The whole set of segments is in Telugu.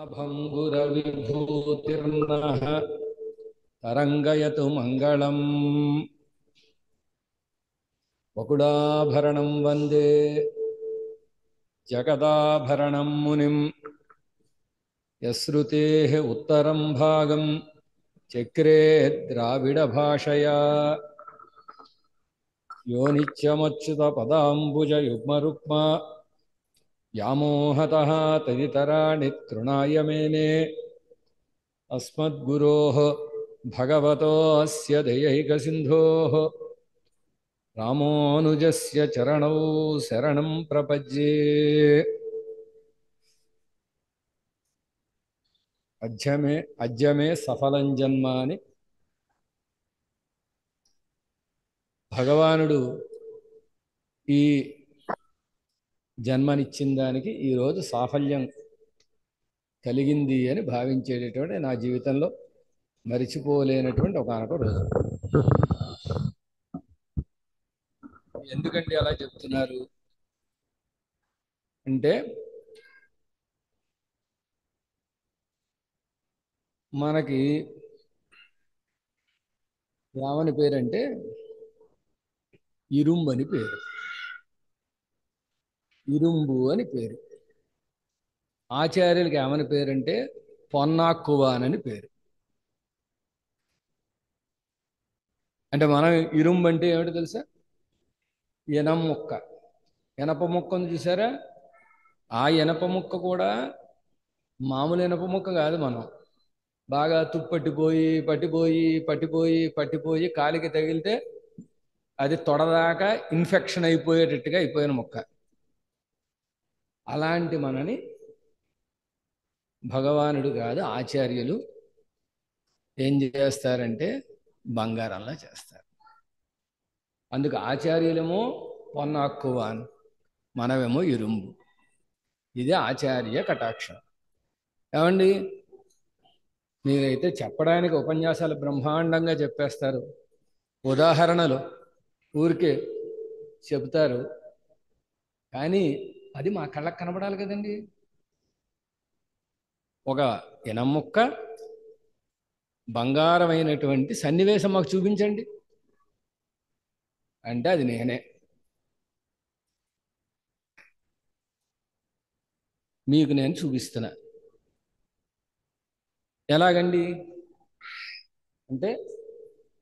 भङ्गुरविभूतिर्नः तरङ्गयतु मङ्गलम्। वकुडाभरणं वन्दे जगदाभरणं मुनिं यस्रुतेः उत्तरं भागं चक्रे द्राविडभाषया यो नित्यमच्युतपदाम्बुजयुग्मरुक्मा व्यामोहतः तदितराणि तृणाय मेने अस्मद्गुरोः भगवतोऽस्य दयैकसिन्धोः रामानुजस्य चरणौ शरणं प्रपद्ये। अद्य मे सफलं जन्म అని భగవానుడు ఈ జన్మనిచ్చిన దానికి ఈరోజు సాఫల్యం కలిగింది అని భావించేటటువంటి నా జీవితంలో మరిచిపోలేనటువంటి ఒకానొక రోజు. ఎందుకండి అలా చెప్తున్నారు అంటే, మనకి ఏమని పేరంటే ఇరుంబు అని పేరు, ఇరుంబు అని పేరు. ఆచార్యులకి ఏమని పేరంటే పొన్నాక్కువాన్ అని పేరు. అంటే మనం ఇరుంబు అంటే ఏమిటో తెలుసా? ఎనం ముక్క, ఎనప ముక్క ఉంది చూసారా? ఆ ఎనప ముక్క కూడా మామూలు ఎనప ముక్క కాదు. మనం బాగా తుప్పట్టిపోయి పట్టిపోయి పట్టిపోయి పట్టిపోయి కాలికి తగిలితే అది తొడదాకా ఇన్ఫెక్షన్ అయిపోయేటట్టుగా అయిపోయిన ముక్క. అలాంటి మనని భగవానుడు కాదు, ఆచార్యులు ఏం చేస్తారంటే బంగారంలా చేస్తారు. అందుకు ఆచార్యులేమో పొన్నాక్కువాన్, మనమేమో ఇరుంబు. ఇది ఆచార్య కటాక్షం. ఏమండి, మీరైతే చెప్పడానికి ఉపన్యాసాలు బ్రహ్మాండంగా చెప్పేస్తారు, ఉదాహరణలు ఊరికే చెబుతారు, కానీ అది మా కళ్ళకు కనబడాలి కదండి. ఒక ఎనముక్క బంగారమైనటువంటి సన్నివేశం మాకు చూపించండి అంటే అది నేనే. మీకు నేను చూపిస్తున్నా. ఎలాగండి అంటే,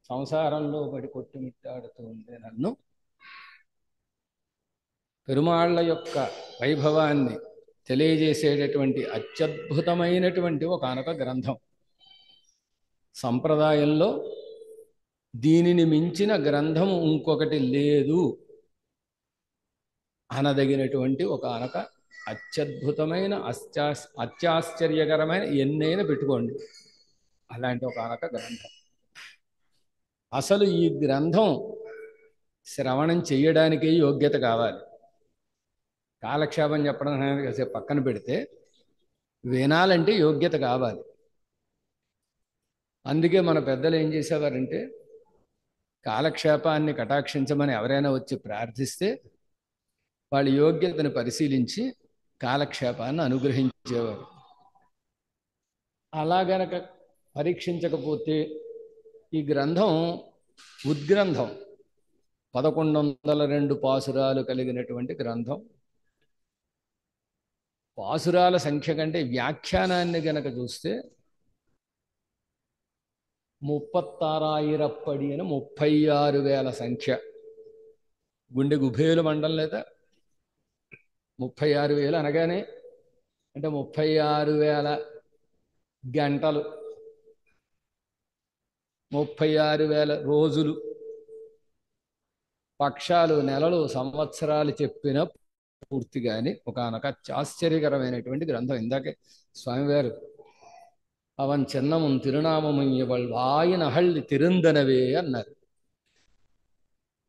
సంసారంలో పడి కొట్టుమిట్టాడుతూ ఉండే నన్ను పెరుమాళ్ల యొక్క వైభవాన్ని తెలియజేసేటటువంటి అత్యద్భుతమైనటువంటి ఒకానొక గ్రంథం. సంప్రదాయంలో దీనిని మించిన గ్రంథము ఇంకొకటి లేదు అనదగినటువంటి ఒకానొక అత్యద్భుతమైన అత్యాశ్చర్యకరమైన ఎన్నైనా పెట్టుకోండి అలాంటి ఒకానొక గ్రంథం. అసలు ఈ గ్రంథం శ్రవణం చెయ్యడానికే యోగ్యత కావాలి. కాలక్షేపం చెప్పడం కాసేపు పక్కన పెడితే వినాలంటే యోగ్యత కావాలి. అందుకే మన పెద్దలు ఏం చేసేవారంటే, కాలక్షేపాన్ని కటాక్షించమని ఎవరైనా వచ్చి ప్రార్థిస్తే వాళ్ళ యోగ్యతను పరిశీలించి కాలక్షేపాన్ని అనుగ్రహించేవారు. అలా గనక పరీక్షించకపోతే ఈ గ్రంథం ఉద్గ్రంథం, 1102 పాసురాలు కలిగినటువంటి గ్రంథం. పాసురాల సంఖ్య కంటే వ్యాఖ్యానాన్ని గనక చూస్తే 36,000 అని 36,000 సంఖ్య. గుండె గుబేలు మండలం లేదా? 36,000 అనగానే అంటే 36,000 గంటలు, 36,000 రోజులు, పక్షాలు, నెలలు, సంవత్సరాలు చెప్పిన పూర్తిగాని ఒకానొక ఆశ్చర్యకరమైనటువంటి గ్రంథం. ఇందాకే స్వామివారు అవన్ చిన్నమున్ తిరునామమున్ ఇవళ్ వాయిన హళ్ళి తిరుందనవే అన్నారు.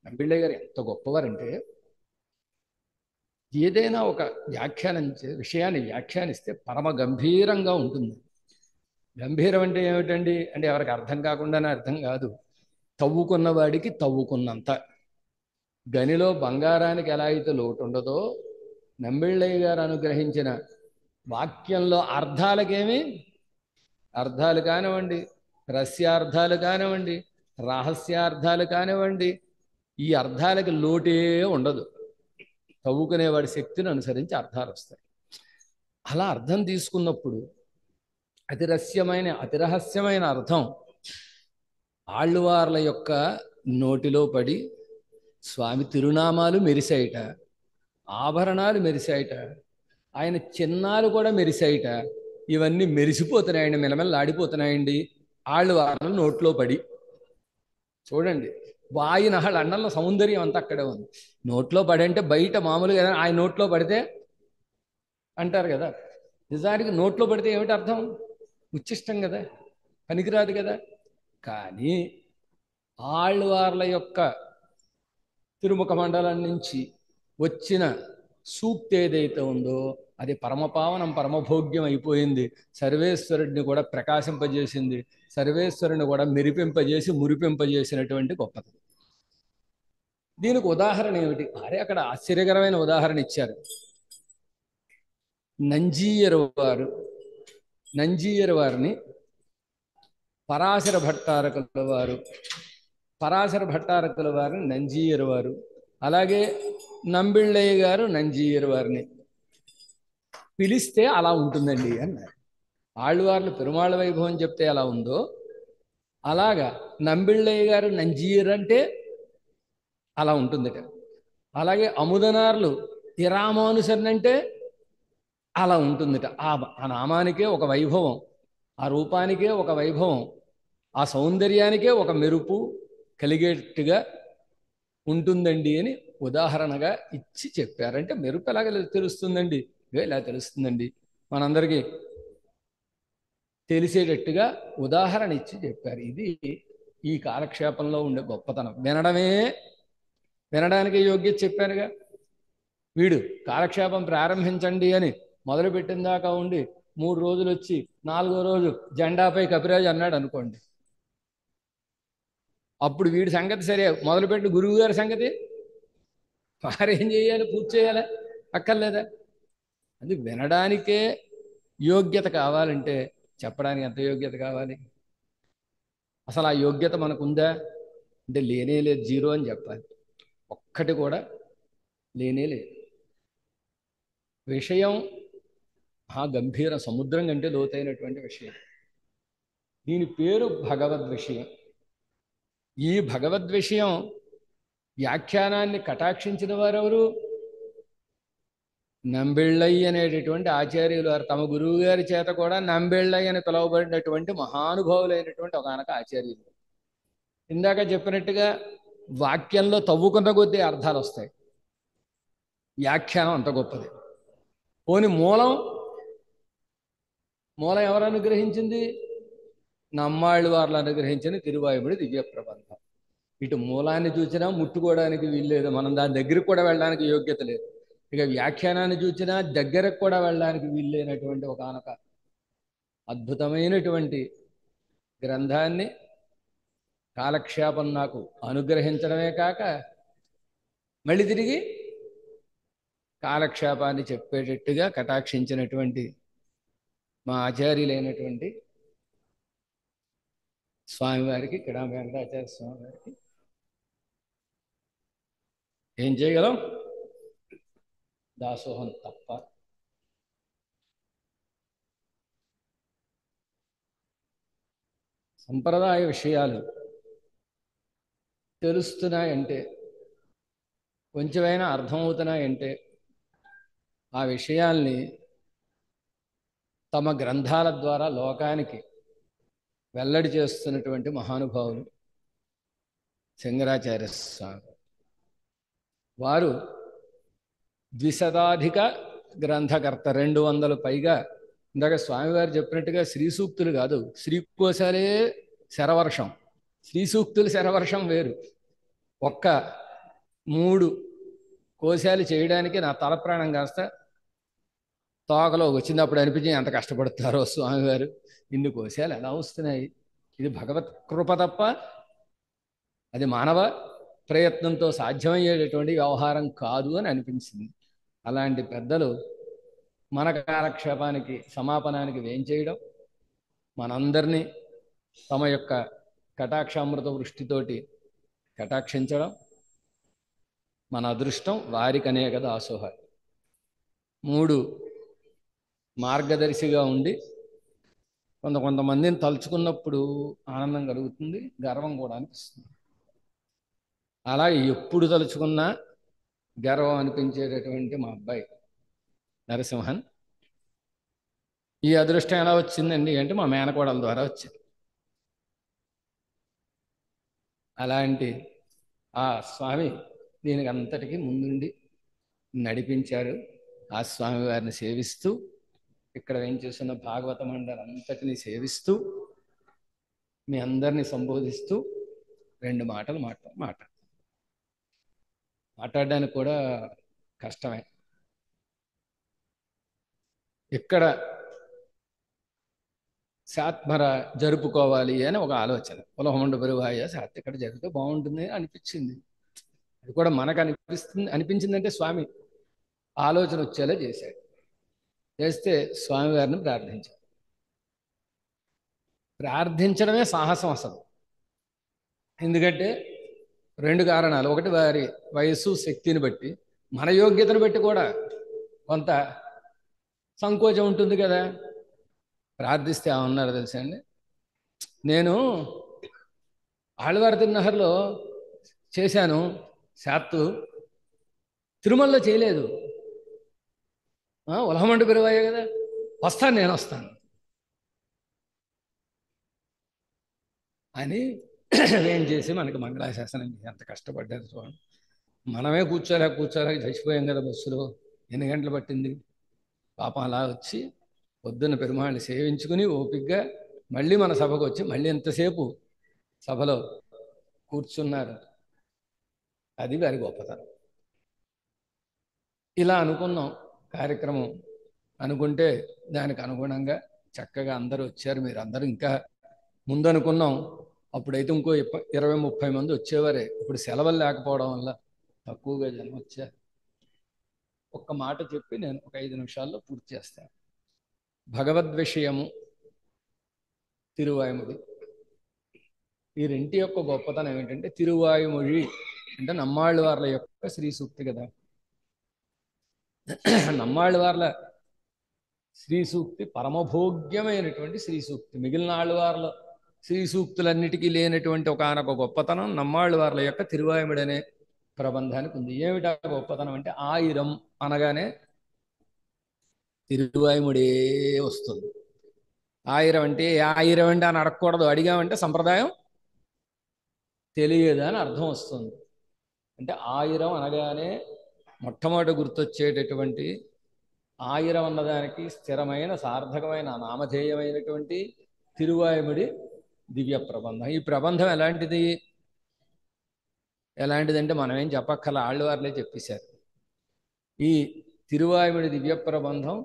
నంబిళ్ళయ్య గారు ఎంత గొప్పవారంటే, ఏదైనా ఒక విషయాన్ని వ్యాఖ్యానిస్తే పరమ గంభీరంగా ఉంటుంది. గంభీరం అంటే ఏమిటండి అంటే, ఎవరికి అర్థం కాకుండానే అర్థం కాదు. తవ్వుకున్నవాడికి తవ్వుకున్నంత. గనిలో బంగారానికి ఎలా అయితే లోటు ఉండదో, నంబిళ్ళయ్య గారు అనుగ్రహించిన వాక్యంలో అర్థాలు కానివ్వండి, రస్యార్థాలు కానివ్వండి, రహస్యార్థాలు కానివ్వండి, ఈ అర్థాలకి లోటే ఉండదు. తవ్వుకునేవాడి శక్తిని అనుసరించి అర్థాలు వస్తాయి. అలా అర్థం తీసుకున్నప్పుడు అతిరహస్యమైన అర్థం ఆళ్ళవార్ల యొక్క నోటిలో పడి స్వామి తిరునామాలు మెరిసాయిట, ఆభరణాలు మెరిసాయిట, ఆయన చిన్నాలు కూడా మెరిసాయిట. ఇవన్నీ మెరిసిపోతున్నాయండి, మెలమెల్లాడిపోతున్నాయండి ఆళ్ళవార్ల నోట్లో పడి. చూడండి, వాయినహళ అన్నంలో సౌందర్యం అంతా అక్కడే ఉంది. నోట్లో పడి అంటే బయట మామూలుగా ఆయన నోట్లో పడితే అంటారు కదా, నిజానికి నోట్లో పడితే ఏమిటి అర్థం? ఉచ్చిష్టం కదా, పనికిరాదు కదా. కానీ ఆళ్ళవార్ల యొక్క తిరుముఖ మండలం నుంచి వచ్చిన సూక్తి ఏదైతే ఉందో అది పరమపావనం, పరమభోగ్యం అయిపోయింది. సర్వేశ్వరుడిని కూడా ప్రకాశింపజేసింది, సర్వేశ్వరుని కూడా మెరిపింపజేసి మురిపింపజేసినటువంటి గొప్పది. దీనికి ఉదాహరణ ఏమిటి? అరే అక్కడ ఆశ్చర్యకరమైన ఉదాహరణ ఇచ్చారు. నంజీయర్ వారిని పరాశర భట్టారకుల వారిని నంజీయర్ వారు, అలాగే నంబిళ్ళయ్య గారు నంజీయర్ వారిని పిలిస్తే అలా ఉంటుందండి అన్నారు. ఆళ్ళవార్లు పెరుమాళ్ళ వైభవం చెప్తే ఎలా ఉందో అలాగా నంబిళ్ళయ్య గారు నంజీయర్ అంటే అలా ఉంటుందిట. అలాగే అముదనార్లు తిరామానుసరణ అంటే అలా ఉంటుందిట. ఆ నామానికే ఒక వైభవం, ఆ రూపానికే ఒక వైభవం, ఆ సౌందర్యానికే ఒక మెరుపు కలిగేట్టుగా ఉంటుందండి అని ఉదాహరణగా ఇచ్చి చెప్పారంటే మెరుపు ఎలాగ తెలుస్తుందండి? ఇలా తెలుస్తుందండి, మనందరికీ తెలిసేటట్టుగా ఉదాహరణ ఇచ్చి చెప్పారు. ఇది ఈ కాలక్షేపంలో ఉండే గొప్పతనం. వినడానికి యోగ్యత చెప్పానుగా. వీడు కాలక్షేపం ప్రారంభించండి అని మొదలుపెట్టిన దాకా ఉండి 3 రోజులు వచ్చి 4వ రోజు జెండాపై కపిరాజు అన్నాడు అనుకోండి, అప్పుడు వీడి సంగతి సరే, మొదలుపెట్టి గురువు గారి సంగతి వారేం చేయాలి? పూర్తి చేయాలా అక్కర్లేదా? అది వినడానికే యోగ్యత కావాలంటే చెప్పడానికి ఎంత యోగ్యత కావాలి? అసలు ఆ యోగ్యత మనకుందా అంటే లేనే లేదు, జీరో అని చెప్పాలి. ఒక్కటి కూడా లేనే లేదు. విషయం గంభీర సముద్రం కంటే లోతైనటువంటి విషయం. దీని పేరు భగవద్విషయం. ఈ భగవద్విషయం వ్యాఖ్యానాన్ని కటాక్షించిన వారెవరు? నంబిళ్ళయ్య అనేటటువంటి ఆచార్యులు వారు. తమ గురువు గారి చేత కూడా నంబిళ్ళయ్య అని పిలువబడినటువంటి మహానుభావులైనటువంటి ఒకనొక ఆచార్యులు. ఇందాక చెప్పినట్టుగా వాక్యంలో తవ్వుకున్న కొద్దీ అర్థాలు వస్తాయి. వ్యాఖ్యానం అంత గొప్పది. పోని మూలం ఎవరు అనుగ్రహించింది? నమ్మాళ్ళు వార్లు అనుగ్రహించిన తిరువాయుముడి దివ్య ప్రబంధం. ఇటు మూలాన్ని చూసినా ముట్టుకోవడానికి వీల్లేదు, మనం దాని దగ్గరికి కూడా వెళ్ళడానికి యోగ్యత లేదు. ఇక వ్యాఖ్యానాన్ని చూసినా దగ్గరకు కూడా వెళ్ళడానికి వీల్లేనటువంటి ఒకనొక అద్భుతమైనటువంటి గ్రంథాన్ని కాలక్షేపం నాకు అనుగ్రహించడమే కాక మళ్ళీ తిరిగి కాలక్షేపాన్ని చెప్పేటట్టుగా కటాక్షించినటువంటి మా ఆచార్యులైనటువంటి స్వామివారికి, కిడామ వెంకటాచార్య స్వామివారికి ఏం చేయగలం? దాసోహం తప్ప. సంప్రదాయ విషయాలు తెలుస్తున్నాయంటే, కొంచెమైనా అర్థమవుతున్నాయంటే ఆ విషయాల్ని తమ గ్రంథాల ద్వారా లోకానికి వెల్లడి చేస్తున్నటువంటి మహానుభావులు శంకరాచార్య స్వామి వారు. 200 గ్రంథకర్త, 200 పైగా. ఇందాక స్వామివారు చెప్పినట్టుగా శ్రీ సూక్తులు కాదు, శ్రీకోశాలే శరవర్షం. శ్రీ సూక్తులు శరవర్షం వేరు. ఒక్క 3 కోశాలు చేయడానికి నా తల ప్రాణం కాస్త తోకలో వచ్చినప్పుడు అనిపించి ఎంత కష్టపడతారో స్వామివారు. ఇన్ని కోశాలు ఎలా వస్తున్నాయి? ఇది భగవత్ కృప తప్ప అది మానవ ప్రయత్నంతో సాధ్యమయ్యేటటువంటి వ్యవహారం కాదు అని అనిపించింది. అలాంటి పెద్దలు మన కాలక్షేపానికి సమాపనానికి వేంచేయడం, మనందరినీ తమ యొక్క కటాక్షామృత వృష్టితోటి కటాక్షించడం మన అదృష్టం. వారికనే కదా దాసోహ. 3 మార్గదర్శిగా ఉండి కొంతమందిని తలుచుకున్నప్పుడు ఆనందం కలుగుతుంది, గర్వం కూడా అనిపిస్తుంది. అలాగే ఎప్పుడు తలుచుకున్నా గర్వం అనిపించేటటువంటి మా అబ్బాయి నరసింహన్. ఈ అదృష్టం ఎలా వచ్చిందండి అంటే మా మేనకోడల ద్వారా వచ్చింది. అలాంటి ఆ స్వామి దీనికి అంతటికీ ముందుండి నడిపించారు. ఆ స్వామి వారిని సేవిస్తూ, ఇక్కడ ఏం చేస్తున్న భాగవత మండలి అంతటిని సేవిస్తూ, మీ అందరినీ సంబోధిస్తూ 2 మాటలు మాట్లాడడానికి కూడా కష్టమే. ఇక్కడ శాత్మర జరుపుకోవాలి అని ఒక ఆలోచన. ఉలహమండు బరువాయ శాత్ ఇక్కడ జరిగితే బాగుంటుంది అనిపించింది. అది కూడా మనకు అనిపించిందంటే స్వామి ఆలోచన వచ్చేలా చేశాడు. చేస్తే స్వామివారిని ప్రార్థించడమే సాహసం అసలు. ఎందుకంటే 2 కారణాలు. ఒకటి వారి వయస్సు శక్తిని బట్టి, మన యోగ్యతను బట్టి కూడా కొంత సంకోచం ఉంటుంది కదా. ప్రార్థిస్తే ఏమన్నారు తెలుసా అండి, నేను ఆళ్వార్ తిరునగర్లో చేశాను శాత్తు, తిరుమలలో చేయలేదు. ఉలహమండు పెరువాయే కదా, నేను వస్తాను అని ఏం చేసి మనకి మంగళాశాసనం ఎంత కష్టపడ్డారు చూడండి. మనమే కూర్చోలేక చచ్చిపోయాం కదా బస్సులో. ఎన్ని గంటలు పట్టింది పాపం. అలా వచ్చి పొద్దున్న పెరుమాళ్ళని సేవించుకుని ఓపిగ్గా మళ్ళీ మన సభకు వచ్చి మళ్ళీ ఎంతసేపు సభలో కూర్చున్నారు. అది వారి గొప్పతనం. ఇలా అనుకున్నాం కార్యక్రమం. అనుకుంటే దానికి అనుగుణంగా చక్కగా అందరూ వచ్చారు. మీరు అందరూ ఇంకా ముందు అనుకున్నాం, అప్పుడైతే ఇంకో 20-30 మంది వచ్చేవారే. ఇప్పుడు సెలవులు లేకపోవడం వల్ల తక్కువగా జనం వచ్చారు. ఒక్క మాట చెప్పి నేను ఒక 5 నిమిషాల్లో పూర్తి చేస్తాను. భగవద్విషయము, తిరువాయుమొഴി. ఈ రెంటి యొక్క గొప్పతనం ఏమిటంటే, తిరువాయుమొഴി అంటే నమ్మాళ్ళవార్ల యొక్క శ్రీ సూక్తి కదా. నమ్మాళ్ళవార్ల శ్రీ సూక్తి పరమభోగ్యమైనటువంటి శ్రీ సూక్తి. మిగిలిన ఆళ్ళవార్ల శ్రీ సూక్తులన్నిటికీ లేనటువంటి ఒకనొక గొప్పతనం నమ్మాళ్ళవార్ల యొక్క తిరువాయుమొഴి అనే ప్రబంధానికి ఉంది. ఏమిటా గొప్పతనం అంటే, 1000 అనగానే తిరువాయుమొഴి వస్తుంది. 1000 అంటే 1000 అంటే అని అడగకూడదు. అడిగామంటే సంప్రదాయం తెలియదు అని అర్థం వస్తుంది. అంటే 1000 అనగానే మొట్టమొదటి గుర్తొచ్చేటటువంటి 1000 అన్నదానికి స్థిరమైన సార్థకమైన నామధేయమైనటువంటి తిరువాయుమొഴి దివ్య ప్రబంధం. ఈ ప్రబంధం ఎలాంటిదంటే మనం ఏం చెప్పక్కల, ఆళ్ళవార్లే చెప్పేశారు. ఈ తిరువాయుమొഴి దివ్య ప్రబంధం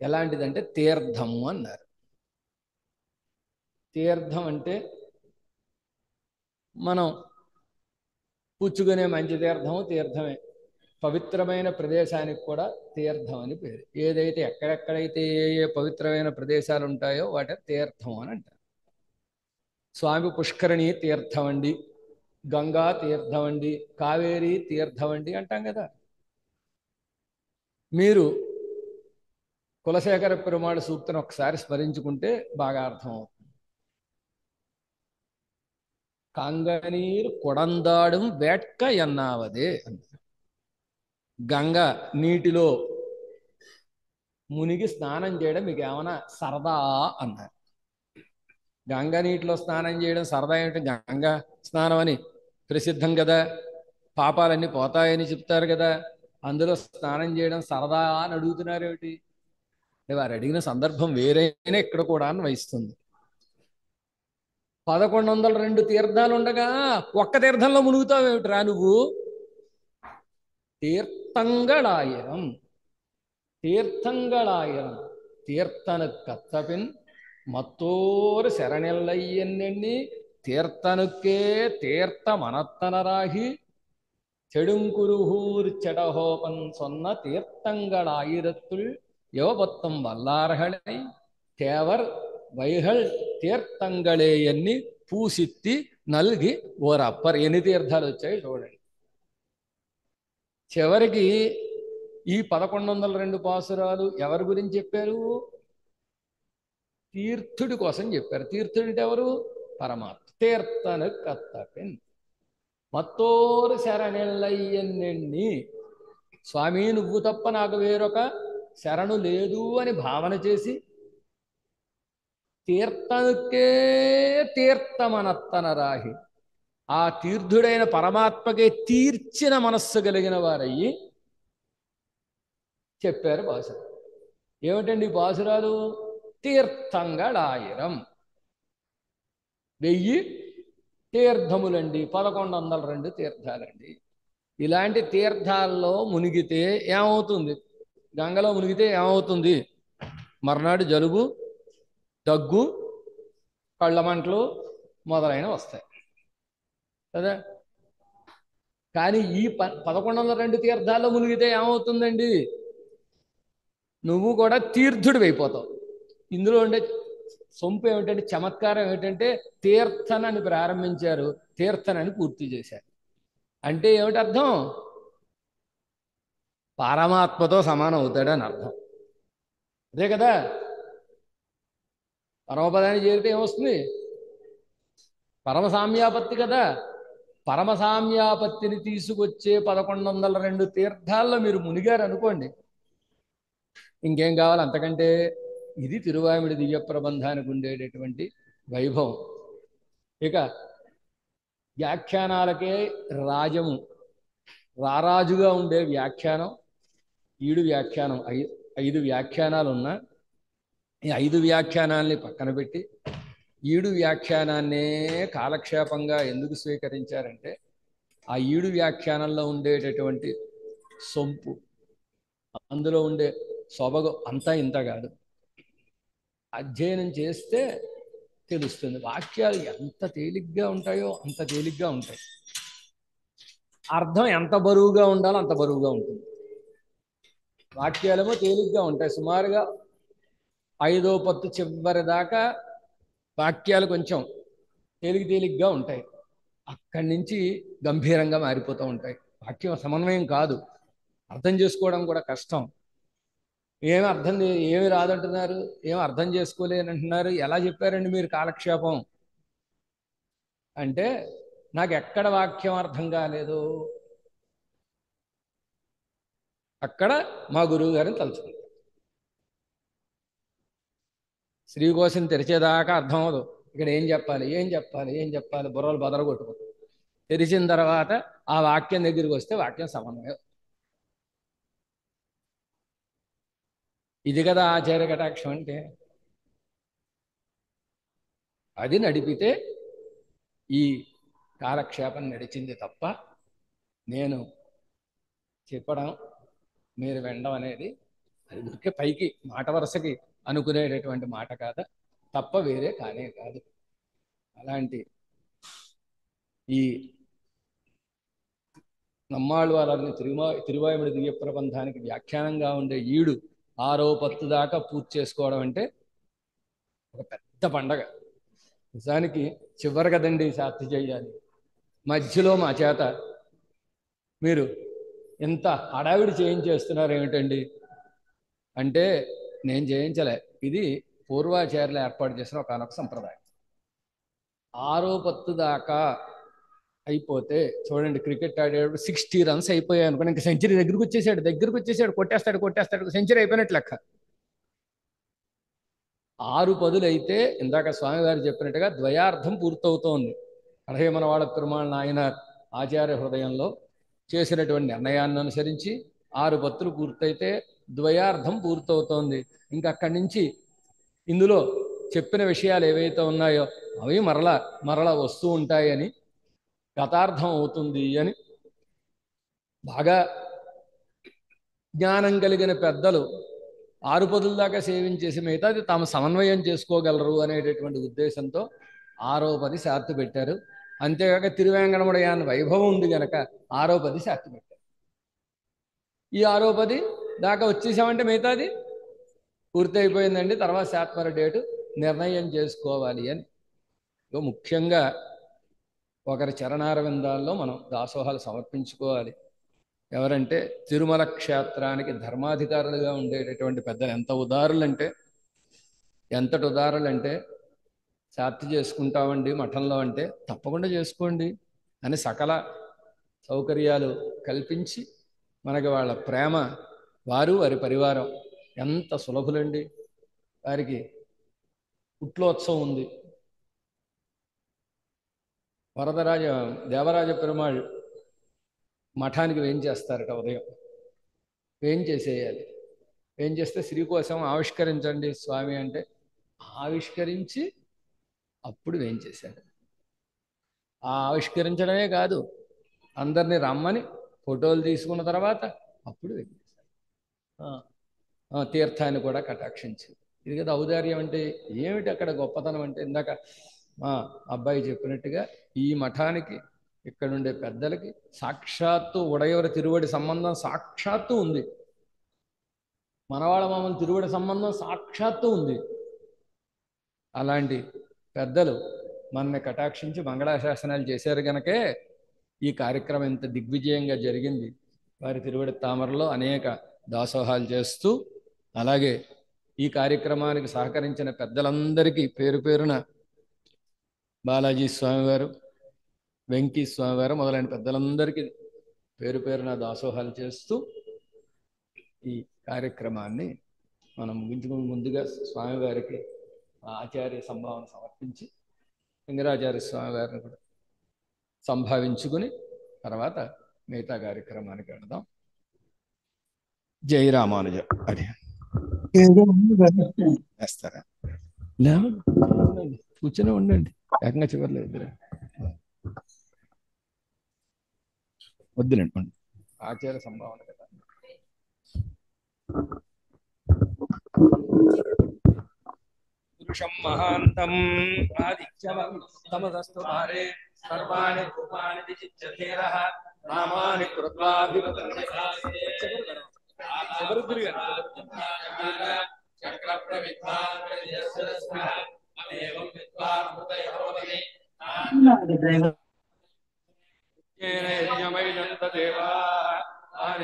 ఎలాంటిదంటే తీర్థము అన్నారు. తీర్థం అంటే మనం పుచ్చుకునే మంచి తీర్థమే. పవిత్రమైన ప్రదేశానికి కూడా తీర్థం అని పేరు. ఏదైతే ఎక్కడెక్కడైతే ఏ పవిత్రమైన ప్రదేశాలు ఉంటాయో వాటి తీర్థం అని అంటారు. స్వామి పుష్కరిణి తీర్థం అండి, గంగా తీర్థం అండి, కావేరీ తీర్థం అండి అంటాం కదా. మీరు కులశేఖర పెరుమాళ్ సూక్తిని ఒకసారి స్మరించుకుంటే బాగా అర్థం అవుతుంది. కాంగనీరు కొడందాడం వేట్క ఎన్నావదే అన్నారు. గంగ నీటిలో మునిగి స్నానం చేయడం మీకు ఏమైనా సరదా అన్నారు. గంగ నీటిలో స్నానం చేయడం సరదా ఏమిటి? గంగా స్నానం అని ప్రసిద్ధం కదా, పాపాలన్నీ పోతాయని చెప్తారు కదా. అందులో స్నానం చేయడం సరదా అని అడుగుతున్నారు ఏమిటి? వారు అడిగిన సందర్భం వేరైనా ఇక్కడ కూడా వహిస్తుంది. 1102 తీర్థాలు ఉండగా ఒక్క తీర్థంలో మునుగుతావేమిట్రా నువ్వు? తీర్థంగళాయిరం తీర్థను కత్తపిన్ మత్తోరు శరణెల్లయ్యెన్నెన్ని తీర్థనుక్కే తీర్థ మనత్తనరాగి செடுங்குருகூர் செடஹோபன் சொன்ன தீர்த்தங்கள் ஆயிரத்துள் யோபத்தம் வல்லார்களை தேவர் వైహల్ తీర్థంగళే ఎన్ని పూసిత్తి నల్గి ఓరప్పర్. ఎన్ని తీర్థాలు వచ్చాయి చూడండి. చివరికి ఈ 1102 పాసురాలు ఎవరి గురించి చెప్పారు? తీర్థుడి కోసం చెప్పారు. తీర్థుడి ఎవరు? పరమాత్మ. తీర్థను కత్తపిన్ మత్తోరు శరణెళ్ళయ్యన్నెన్ని. స్వామి నువ్వు తప్ప నాకు వేరొక శరణు లేదు అని భావన చేసి తీర్థకే తీర్థమనత్తనరాహి, ఆ తీర్థుడైన పరమాత్మకే తీర్చిన మనస్సు కలిగిన వారయ్యి చెప్పారు పాసురాలు. ఏమిటండి పాసురాలు? తీర్థంగళాయిరం, 1000 తీర్థములండి, 1102 తీర్థాలండి. ఇలాంటి తీర్థాల్లో మునిగితే ఏమవుతుంది? గంగలో మునిగితే ఏమవుతుంది? మర్నాడు జలుబు, దగ్గు, కళ్ళమంటలు మొదలైనవి వస్తాయి కదా. కానీ ఈ 1102 తీర్థాల్లో మునిగితే ఏమవుతుందండి? నువ్వు కూడా తీర్థుడివి అయిపోతావు. ఇందులో ఉండే సొంపు ఏమిటంటే, చమత్కారం ఏమిటంటే, తీర్థనని ప్రారంభించారు, తీర్థనని పూర్తి చేశారు. అంటే ఏమిటి అర్థం? పరమాత్మతో సమానం అవుతాడని అర్థం. అదే కదా. పరమపదాన్ని చేరితే ఏమొస్తుంది? పరమసామ్యాపత్తి కదా. పరమసామ్యాపత్తిని తీసుకొచ్చే 1102 తీర్థాల్లో మీరు మునిగారు అనుకోండి, ఇంకేం కావాలి అంతకంటే? ఇది తిరువాయిమిడి దివ్య ప్రబంధానికి ఉండేటటువంటి వైభవం. ఇక వ్యాఖ్యానాలకే రాజము, రారాజుగా ఉండే వ్యాఖ్యానం ఈడు వ్యాఖ్యానం. 5 వ్యాఖ్యానాలు ఉన్నా ఈ 5 వ్యాఖ్యానాల్ని పక్కన పెట్టి ఈడు వ్యాఖ్యానాన్నే కాలక్షేపంగా ఎందుకు స్వీకరించారంటే, ఆ ఈడు వ్యాఖ్యానంలో ఉండేటటువంటి సొంపు, అందులో ఉండే సొబగు అంతా ఇంత కాదు. అధ్యయనం చేస్తే తెలుస్తుంది. వాక్యాలు ఎంత తేలిగ్గా ఉంటాయో అంత తేలిగ్గా ఉంటాయి. అర్థం ఎంత బరువుగా ఉండాలో అంత బరువుగా ఉంటుంది. వాక్యాలేమో తేలిగ్గా ఉంటాయి. సుమారుగా 5వ పత్తు చివరి దాకా వాక్యాలు కొంచెం తేలిగ్గా ఉంటాయి. అక్కడి నుంచి గంభీరంగా మారిపోతూ ఉంటాయి. వాక్యం సమన్వయం కాదు, అర్థం చేసుకోవడం కూడా కష్టం. ఏమి రాదంటున్నారు, ఏమి అర్థం చేసుకోలేనంటున్నారు. ఎలా చెప్పారండి మీరు కాలక్షేపం అంటే? నాకు ఎక్కడ వాక్యం అర్థం కాలేదు అక్కడ మా గురువు గారిని తలుచుకుంటాం. శ్రీకోశం తెరిచేదాకా అర్థం అవదు. ఇక్కడ ఏం చెప్పాలి బుర్రలు బదరగొట్టుకుంటాం. తెరిచిన తర్వాత ఆ వాక్యం దగ్గరికి వస్తే వాక్యం సమన్వయం. ఇది కదా ఆచార్య కటాక్షం అంటే. అది నడిపితే ఈ కాలక్షేపం నడిచింది తప్ప నేను చెప్పడం మీరు వినడం అనేది అది ఉరికే పైకి మాట వరుసకి అనుకునేటటువంటి మాట కాదా తప్ప వేరే కానే కాదు. అలాంటి ఈ నమ్మాళ్ళవారిని తిరువాయిమిడి దివ్య ప్రబంధానికి వ్యాఖ్యానంగా ఉండే ఈడు 6వ పత్తు దాకా పూర్తి చేసుకోవడం అంటే ఒక పెద్ద పండగ. నిజానికి చివరి కదండి శాస్త్రి చేయాలి. మధ్యలో మా చేత మీరు ఎంత హడావిడి చేయించేస్తున్నారు ఏమిటండి అంటే, నేను చేయించలే. ఇది పూర్వాచార్యులు ఏర్పాటు చేసిన ఒకనొక సంప్రదాయం. 6వ పత్తు దాకా అయిపోతే చూడండి, క్రికెట్ ఆడేటప్పుడు 60 రన్స్ అయిపోయాయి అనుకోండి, ఇంకా సెంచరీ దగ్గరికి వచ్చేసాడు, కొట్టేస్తాడు, సెంచరీ అయిపోయినట్లు లెక్క. 6 పదులు అయితే ఇందాక స్వామివారు చెప్పినట్టుగా ద్వయార్థం పూర్తవుతోంది. మన వాళ్ళ పెరుమాళ నాయనార్ ఆచార్య హృదయంలో చేసినటువంటి నిర్ణయాన్ని అనుసరించి 6 పత్తులు పూర్తయితే ద్వయార్థం పూర్తవుతోంది. ఇంకా అక్కడి నుంచి ఇందులో చెప్పిన విషయాలు ఏవైతే ఉన్నాయో అవి మరలా వస్తూ ఉంటాయని, గతార్థం అవుతుంది అని బాగా జ్ఞానం కలిగిన పెద్దలు 6 పదుల దాకా సేవించేసి మిగతాది తాము సమన్వయం చేసుకోగలరు అనేటటువంటి ఉద్దేశంతో 6వ పది శార్తు పెట్టారు. అంతేకాక తిరువేంకటముడయాన్ వైభవం ఉంది గనక 6వ పది శాస్తి పెట్టారు. ఈ 6వ పది దాకా వచ్చేసామంటే మిగతాది పూర్తి అయిపోయిందండి. తర్వాత శాత్మర డేటు నిర్ణయం చేసుకోవాలి అని. ముఖ్యంగా ఒకరి చరణారవిందాల్లో మనం దాసోహాలు సమర్పించుకోవాలి. ఎవరంటే తిరుమల క్షేత్రానికి ధర్మాధికారులుగా ఉండేటటువంటి పెద్దలు ఎంతటి ఉదారులంటే శాప్తి చేసుకుంటామండి మఠంలో అంటే తప్పకుండా చేసుకోండి అని సకల సౌకర్యాలు కల్పించి మనకి వాళ్ళ ప్రేమ, వారి పరివారం ఎంత సులభులండి. వారికి పుట్లోత్సవం ఉంది. వరదరాజ దేవరాజ పెరుమాళ్ మఠానికి వేయించేస్తారట. ఉదయం వేయించేసేయాలి. వేయించేస్తే శ్రీకోశం ఆవిష్కరించండి స్వామి అంటే ఆవిష్కరించి అప్పుడు వేయించేశాడు. ఆ ఆవిష్కరించడమే కాదు, అందరినీ రమ్మని ఫోటోలు తీసుకున్న తర్వాత అప్పుడు వేయించేశాడు. తీర్థాన్ని కూడా కటాక్షించి. ఇది కదా ఔదార్యం అంటే. ఏమిటి అక్కడ గొప్పతనం అంటే, ఇందాక మా అబ్బాయి చెప్పినట్టుగా ఈ మఠానికి ఇక్కడుండే పెద్దలకి సాక్షాత్తు ఉడయవరి తిరువడి సంబంధం సాక్షాత్తు ఉంది. మనవాళ్ళ మామూలు తిరువడి సంబంధం సాక్షాత్తు ఉంది. అలాంటి పెద్దలు మనని కటాక్షించి మంగళాశాసనాలు చేశారు కనుకే ఈ కార్యక్రమం ఇంత దిగ్విజయంగా జరిగింది. వారి తిరువడి తామరలో అనేక దాసోహాలు చేస్తూ, అలాగే ఈ కార్యక్రమానికి సహకరించిన పెద్దలందరికీ పేరు పేరున బాలాజీ స్వామివారు, వెంకీ స్వామివారు మొదలైన పెద్దలందరికీ పేరు పేరున దాసోహాలు చేస్తూ ఈ కార్యక్రమాన్ని మనం ముగించుకుని ముందుగా స్వామివారికి ఆచార్య సంభావన సమర్పించి లింగరాచార్య స్వామివారిని కూడా సంభావించుకుని తర్వాత మిగతా కార్యక్రమానికి వెళదాం. జై రామానుజ. అది వేస్తారా? లేవండి, కూర్చొని ఉండండి. ఏకంగా చివర్లో ఇద్దరు వద్దులేండి. ఆచార్య సంభావన కదా. పురుషం మహాంతం ఆదిత్యమస్తమస్తు భారే సర్వాణి రూపాణి విచిత్యధీరః నామాని కృత్వాభివదంతి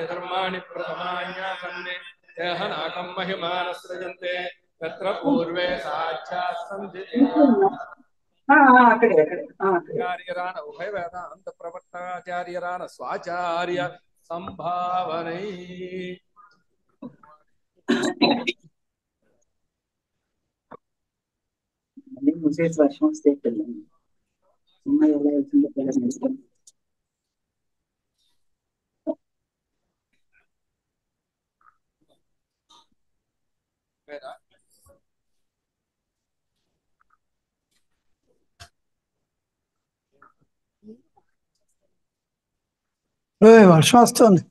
ధర్మాణి ప్రథమాన్యాసన్నే దేహనాకం మహిమానసృజంతే తత్ర పూర్వే సాక్షాత్సంధి ఆచార్యరాన ఉభయ వేదాంత ప్రవర్తకాచార్యరాన స్వాచార్య సంభావనై ముసేసి వర్షం వస్తే పిల్లలు అమ్మాయి ఎలా వెళ్తుందో పిల్లలు వర్షం వస్తుంది.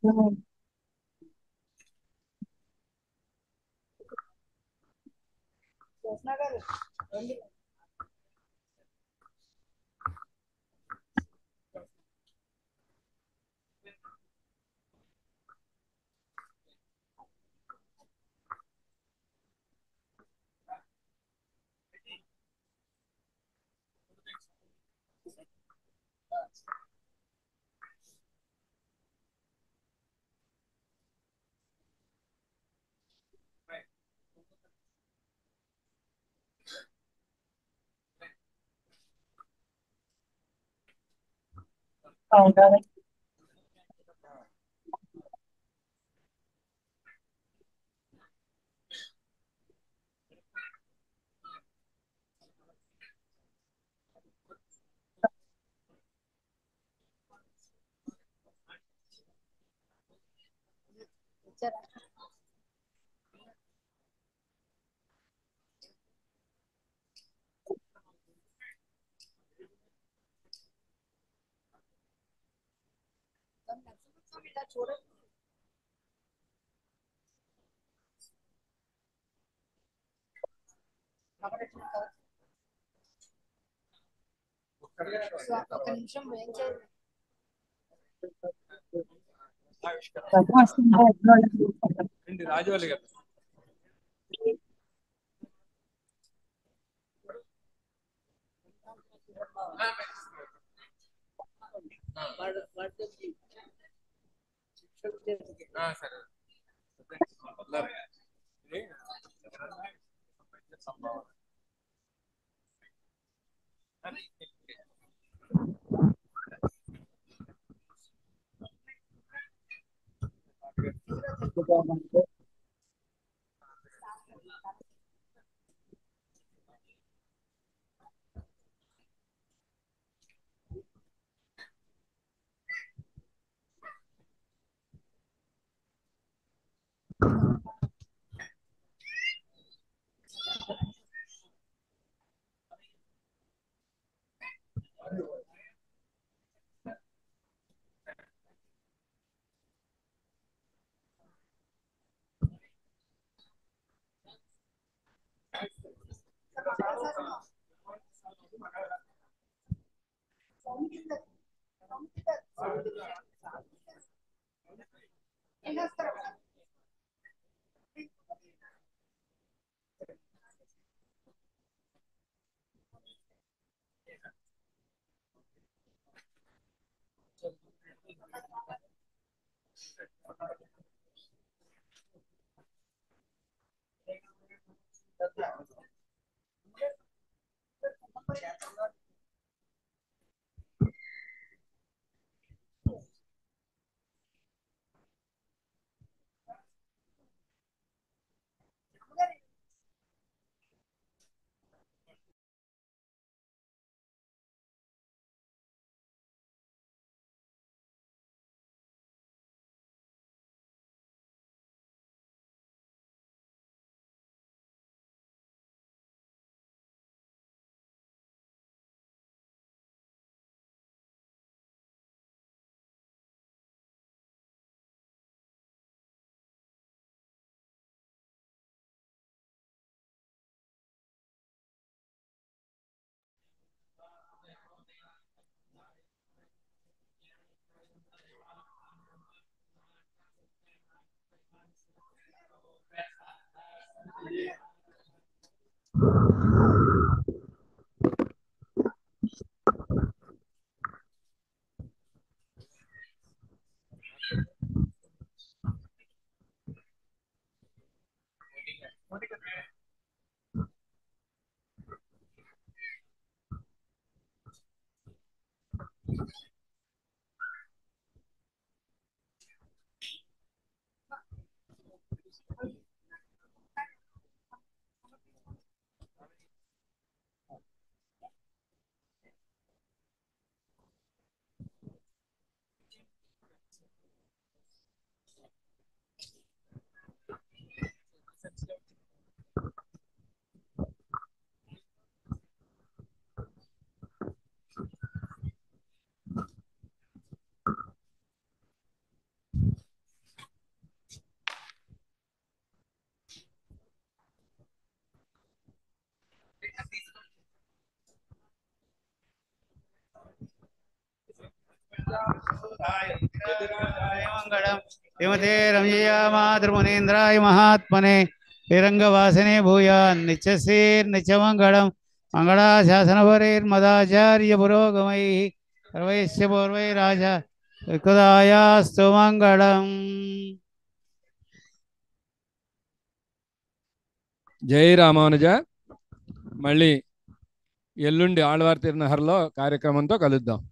అవునా? ఒక నిమిషం ఏం చేయాలి రథం వస్తుందా? ఎప్పుడు వాళ్ళు రాజవల్లి గారు సరే సంభావన చెప్తామంటే మంగళం శ్రీమతే రమయ్య మాతృమునీంద్రాయ మహాత్మనే శ్రీరంగవాసినే భూయాన్ నిత్యశ్రీర్నిత్యమంగళం మంగళాశాసనపరైర్మదాచార్య పురోగమై సర్వైశ్య పూర్వైరాజ వికుదాయాస్తు మంగళం. జై రామానుజ. మళ్ళీ ఎల్లుండి ఆళ్వార్ తిరునహర్లో కార్యక్రమంతో కలుద్దాం.